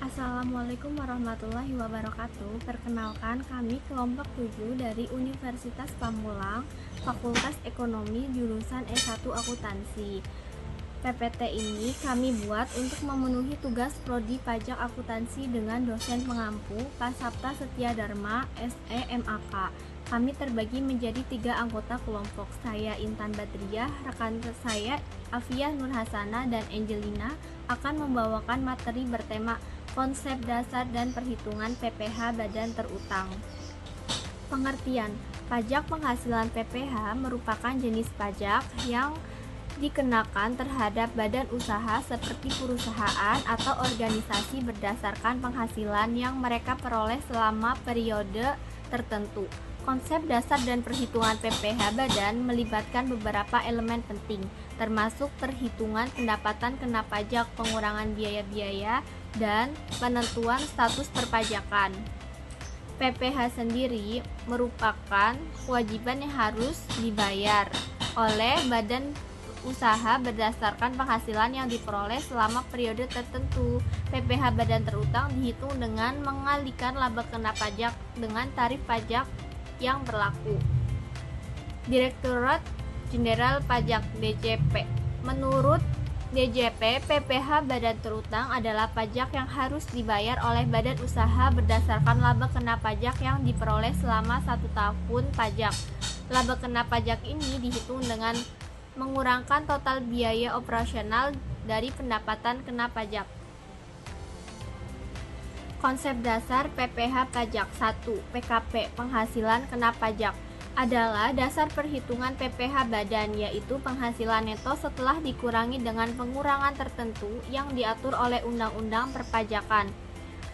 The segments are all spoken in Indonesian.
Assalamualaikum warahmatullahi wabarakatuh. Perkenalkan, kami kelompok 7 dari Universitas Pamulang, Fakultas Ekonomi, jurusan S1 Akuntansi. PPT ini kami buat untuk memenuhi tugas Prodi Pajak Akuntansi dengan dosen pengampu Pak Sapta Setia Dharma, SE MAK. Kami terbagi menjadi 3 anggota kelompok. Saya Intan Badriah, rekan saya Afia Nur Hasana dan Angelina akan membawakan materi bertema konsep dasar dan perhitungan PPh badan terutang. Pengertian: pajak penghasilan PPh merupakan jenis pajak yang dikenakan terhadap badan usaha seperti perusahaan atau organisasi berdasarkan penghasilan yang mereka peroleh selama periode tertentu. Konsep dasar dan perhitungan PPh badan melibatkan beberapa elemen penting, termasuk perhitungan pendapatan kena pajak, pengurangan biaya-biaya, dan penentuan status perpajakan. PPh sendiri merupakan kewajiban yang harus dibayar oleh badan usaha berdasarkan penghasilan yang diperoleh selama periode tertentu. PPh badan terutang dihitung dengan mengalihkan laba kena pajak dengan tarif pajak yang berlaku. Direktorat Jenderal Pajak (DJP). Menurut DJP, PPh badan terutang adalah pajak yang harus dibayar oleh badan usaha berdasarkan laba kena pajak yang diperoleh selama 1 tahun pajak. Laba kena pajak ini dihitung dengan mengurangkan total biaya operasional dari pendapatan kena pajak. Konsep dasar PPh pajak. 1. PKP, penghasilan kena pajak, adalah dasar perhitungan PPh badan, yaitu penghasilan neto setelah dikurangi dengan pengurangan tertentu yang diatur oleh Undang-Undang Perpajakan.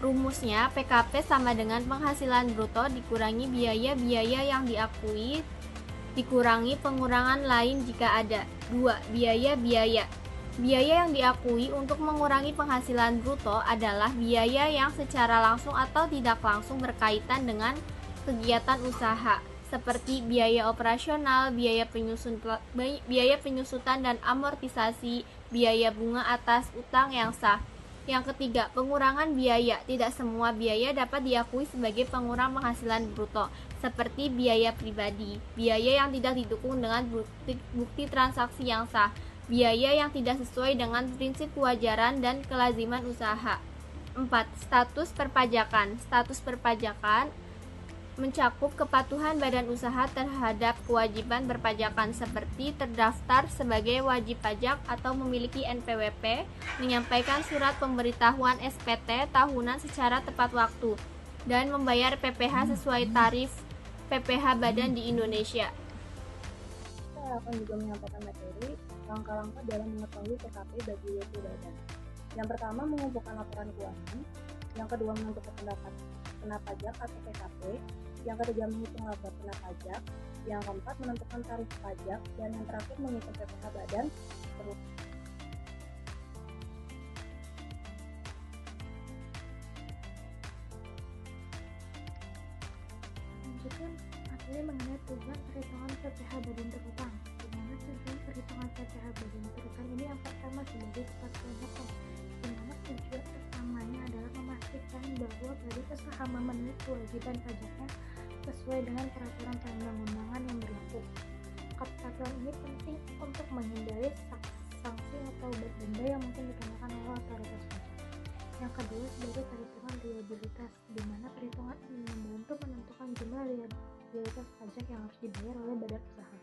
Rumusnya, PKP sama dengan penghasilan bruto dikurangi biaya-biaya yang diakui dikurangi pengurangan lain jika ada. 2. Biaya-biaya. Biaya yang diakui untuk mengurangi penghasilan bruto adalah biaya yang secara langsung atau tidak langsung berkaitan dengan kegiatan usaha, seperti biaya operasional, biaya penyusutan dan amortisasi, biaya bunga atas utang yang sah. Yang ketiga, pengurangan biaya. Tidak semua biaya dapat diakui sebagai pengurang penghasilan bruto, seperti biaya pribadi, biaya yang tidak didukung dengan bukti transaksi yang sah, biaya yang tidak sesuai dengan prinsip kewajaran dan kelaziman usaha. 4. Status perpajakan. Status perpajakan mencakup kepatuhan badan usaha terhadap kewajiban berpajakan seperti terdaftar sebagai wajib pajak atau memiliki NPWP, menyampaikan surat pemberitahuan SPT tahunan secara tepat waktu, dan membayar PPh sesuai tarif PPh badan di Indonesia. Saya akan juga menyampaikan materi langkah-langkah dalam mengetahui PKP bagi WP badan. Yang pertama, mengumpulkan laporan keuangan. Yang kedua, menentukan pendapat kena pajak atau PKP. Yang ketiga, menghitung laba kena pajak. Yang keempat, menentukan tarif pajak. Dan yang terakhir, menghitung PPh badan. Lanjutkan materi mengenai tujuan perhitungan PPh badan terutang. Di mana tujuan perhitungan PPh badan terutang ini yang pertama sebagai kepastian hukum, di mana tujuan utamanya adalah memastikan bahwa badan usaha memenuhi kewajiban pajaknya sesuai dengan peraturan perundang-undangan yang berlaku. Kepatuhan ini penting untuk menghindari sanksi atau denda yang mungkin dikenakan oleh otoritas pajak. Yang kedua, sebagai perhitungan liabilitas, di mana perhitungan ini membantu menentukan jumlah liabilitas pajak yang harus dibayar oleh badan usaha.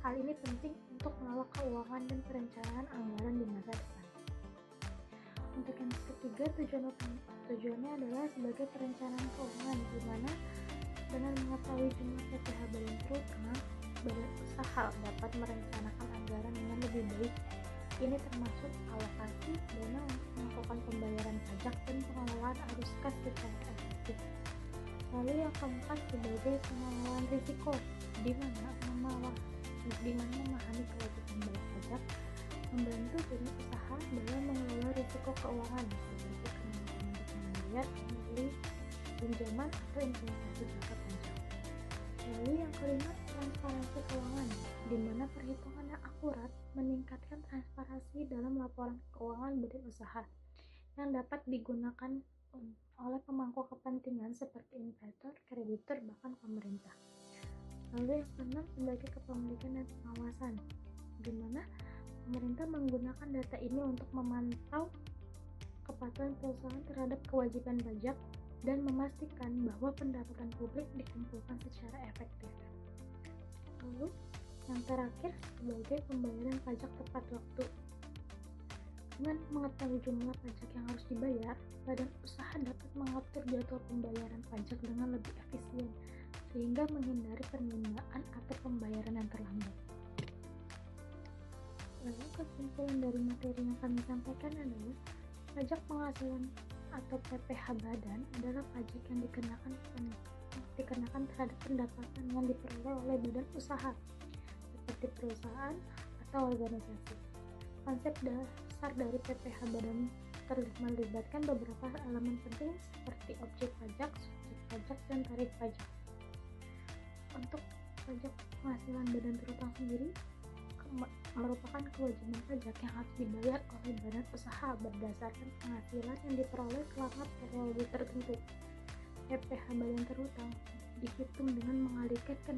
Hal ini penting untuk mengelola keuangan dan perencanaan anggaran di masa depan. Untuk yang ketiga, tujuannya adalah sebagai perencanaan keuangan, di mana dengan mengetahui jumlah PPh badan terutang, badan usaha dapat merencanakan anggaran dengan lebih baik. Ini termasuk alokasi dana untuk melakukan pembayaran pajak dan pengelolaan arus kas secara efektif. Lalu yang keempat, sebagai pengelolaan risiko, di mana memahami kewajiban bayar pajak membantu badan usaha dalam mengelola risiko keuangan seperti kemampuan untuk membayar, membeli pinjaman atau investasi jangka panjang. Lalu yang kelima, transparansi keuangan, di mana perhitungan yang akurat meningkatkan transparansi dalam laporan keuangan badan usaha yang dapat digunakan oleh pemangku kepentingan seperti investor, kreditur, bahkan pemerintah. Lalu yang keenam sebagai kepemilikan dan pengawasan, di mana pemerintah menggunakan data ini untuk memantau kepatuhan perusahaan terhadap kewajiban pajak dan memastikan bahwa pendapatan publik dikumpulkan secara efektif. Lalu yang terakhir sebagai pembayaran pajak tepat waktu. Dengan mengetahui jumlah pajak yang harus dibayar, badan usaha dapat mengatur jadwal pembayaran pajak dengan lebih efisien, sehingga menghindari penundaan atau pembayaran yang terlambat. Lalu kesimpulan dari materi yang kami sampaikan adalah pajak penghasilan atau PPh badan adalah pajak yang dikenakan terhadap pendapatan yang diperoleh oleh badan usaha seperti perusahaan atau organisasi. Konsep dasar dari PPh badan melibatkan beberapa elemen penting seperti objek pajak, subjek pajak, dan tarif pajak. Untuk pajak penghasilan badan terutang sendiri merupakan kewajiban pajak yang harus dibayar oleh badan usaha berdasarkan penghasilan yang diperoleh selama periode tertentu. PPh badan terutang dihitung dengan mengalihkan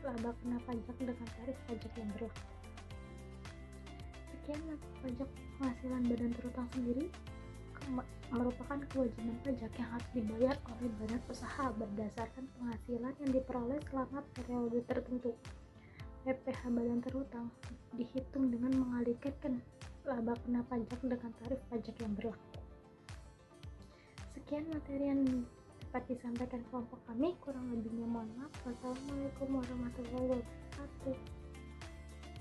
laba kena pajak dengan tarif pajak yang berlaku. Sekian pajak penghasilan badan terutang sendiri merupakan kewajiban pajak yang harus dibayar oleh badan usaha berdasarkan penghasilan yang diperoleh selama periode tertentu. PPh badan terutang dihitung dengan mengalihkan laba kena pajak dengan tarif pajak yang berlaku. Sekian materi yang dapat disampaikan kelompok kami, kurang lebihnya mohon maaf. Wassalamualaikum warahmatullahi wabarakatuh.